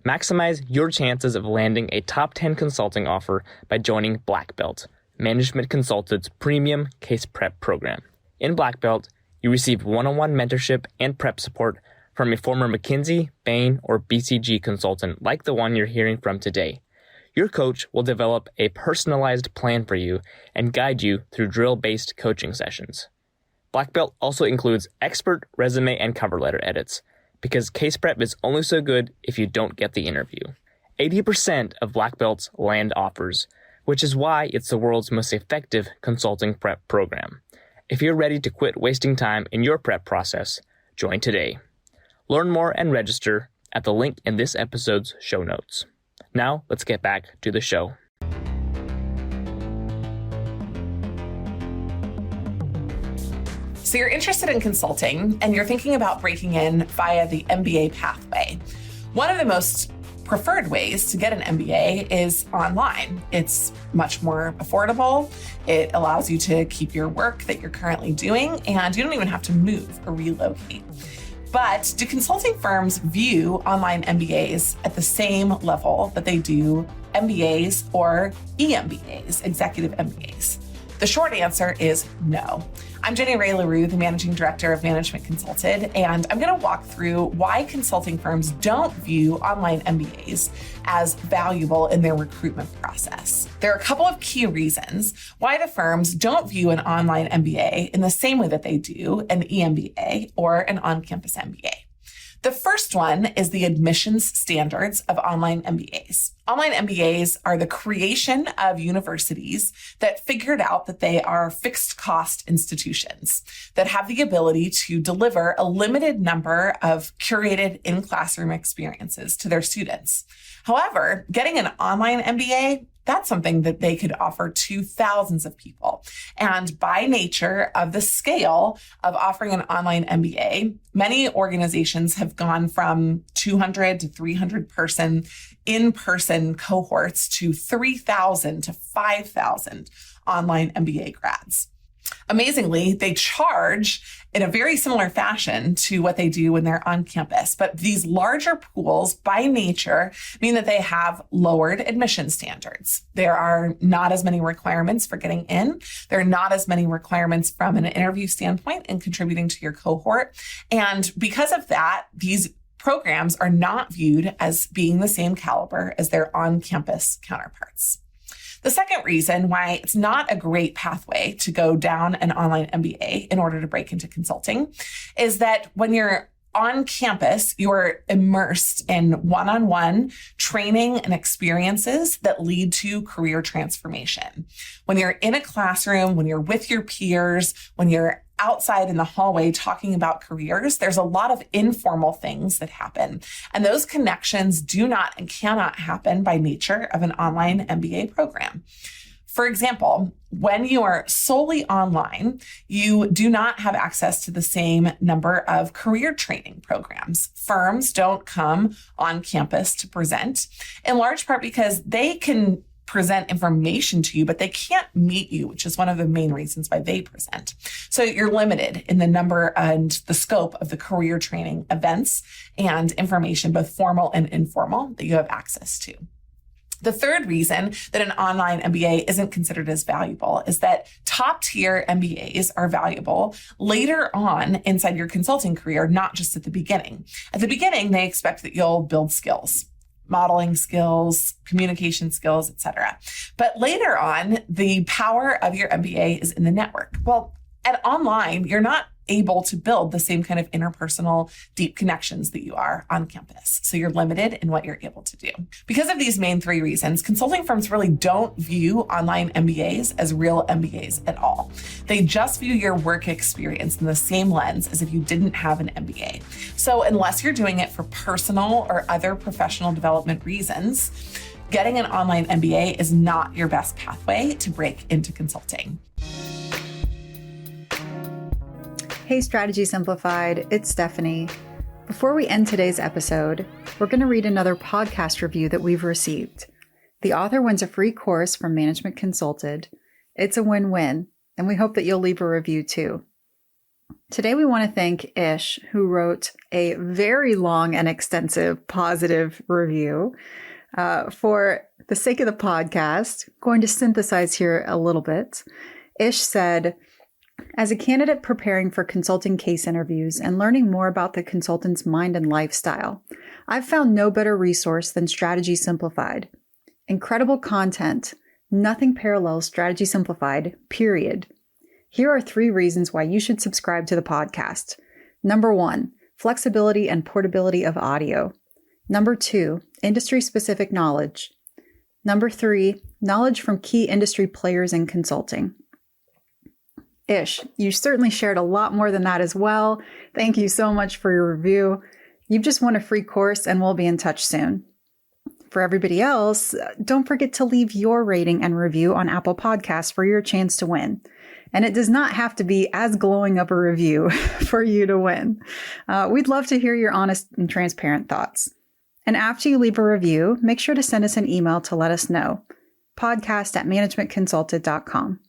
Maximize your chances of landing a top 10 consulting offer by joining Black Belt, Management Consultant's premium case prep program. In Black Belt, you receive one-on-one mentorship and prep support from a former McKinsey, Bain, or BCG consultant like the one you're hearing from today. Your coach will develop a personalized plan for you and guide you through drill-based coaching sessions. Black Belt also includes expert resume and cover letter edits, because case prep is only so good if you don't get the interview. 80% of Black Belts land offers, which is why it's the world's most effective consulting prep program. If you're ready to quit wasting time in your prep process, join today. Learn more and register at the link in this episode's show notes. Now, let's get back to the show. So you're interested in consulting and you're thinking about breaking in via the MBA pathway. One of the most preferred ways to get an MBA is online. It's much more affordable. It allows you to keep your work that you're currently doing, and you don't even have to move or relocate. But do consulting firms view online MBAs at the same level that they do MBAs or EMBAs, executive MBAs? The short answer is no. I'm Jenny Ray LaRue, the Managing Director of Management Consulted, and I'm going to walk through why consulting firms don't view online MBAs as valuable in their recruitment process. There are a couple of key reasons why the firms don't view an online MBA in the same way that they do an EMBA or an on-campus MBA. The first one is the admissions standards of online MBAs. Online MBAs are the creation of universities that figured out that they are fixed cost institutions that have the ability to deliver a limited number of curated in-classroom experiences to their students. However, getting an online MBA, that's something that they could offer to thousands of people. And by nature of the scale of offering an online MBA, many organizations have gone from 200 to 300 person in-person cohorts to 3,000 to 5,000 online MBA grads. Amazingly, they charge in a very similar fashion to what they do when they're on campus. But these larger pools, by nature, mean that they have lowered admission standards. There are not as many requirements for getting in. There are not as many requirements from an interview standpoint in contributing to your cohort. And because of that, these programs are not viewed as being the same caliber as their on-campus counterparts. The second reason why it's not a great pathway to go down an online MBA in order to break into consulting is that when you're on campus, you're immersed in one-on-one training and experiences that lead to career transformation. When you're in a classroom, when you're with your peers, when you're outside in the hallway talking about careers, there's a lot of informal things that happen. And those connections do not and cannot happen by nature of an online MBA program. For example, when you are solely online, you do not have access to the same number of career training programs. Firms don't come on campus to present, in large part because they can present information to you, but they can't meet you, which is one of the main reasons why they present. So you're limited in the number and the scope of the career training events and information, both formal and informal, that you have access to. The third reason that an online MBA isn't considered as valuable is that top tier MBAs are valuable later on inside your consulting career, not just at the beginning. At the beginning, they expect that you'll build skills, modeling skills, communication skills, etc. But later on, the power of your MBA is in the network. Well, at online, you're not able to build the same kind of interpersonal deep connections that you are on campus. So you're limited in what you're able to do. Because of these main three reasons, consulting firms really don't view online MBAs as real MBAs at all. They just view your work experience in the same lens as if you didn't have an MBA. So unless you're doing it for personal or other professional development reasons, getting an online MBA is not your best pathway to break into consulting. Hey, Strategy Simplified, it's Stephanie. Before we end today's episode, we're going to read another podcast review that we've received. The author wins a free course from Management Consulted. It's a win-win, and we hope that you'll leave a review too. Today, we want to thank Ish, who wrote a very long and extensive positive review. For the sake of the podcast, going to synthesize here a little bit. Ish said, as a candidate preparing for consulting case interviews and learning more about the consultant's mind and lifestyle, I've found no better resource than Strategy Simplified. Incredible content. Nothing parallels Strategy Simplified, period. Here are 3 reasons why you should subscribe to the podcast. Number 1, flexibility and portability of audio. Number 2, industry-specific knowledge. Number 3, knowledge from key industry players in consulting. Ish, you certainly shared a lot more than that as well. Thank you so much for your review. You've just won a free course and we'll be in touch soon. For everybody else, don't forget to leave your rating and review on Apple Podcasts for your chance to win. And it does not have to be as glowing of a review for you to win. We'd love to hear your honest and transparent thoughts. And after you leave a review, make sure to send us an email to let us know. podcast@managementconsulted.com.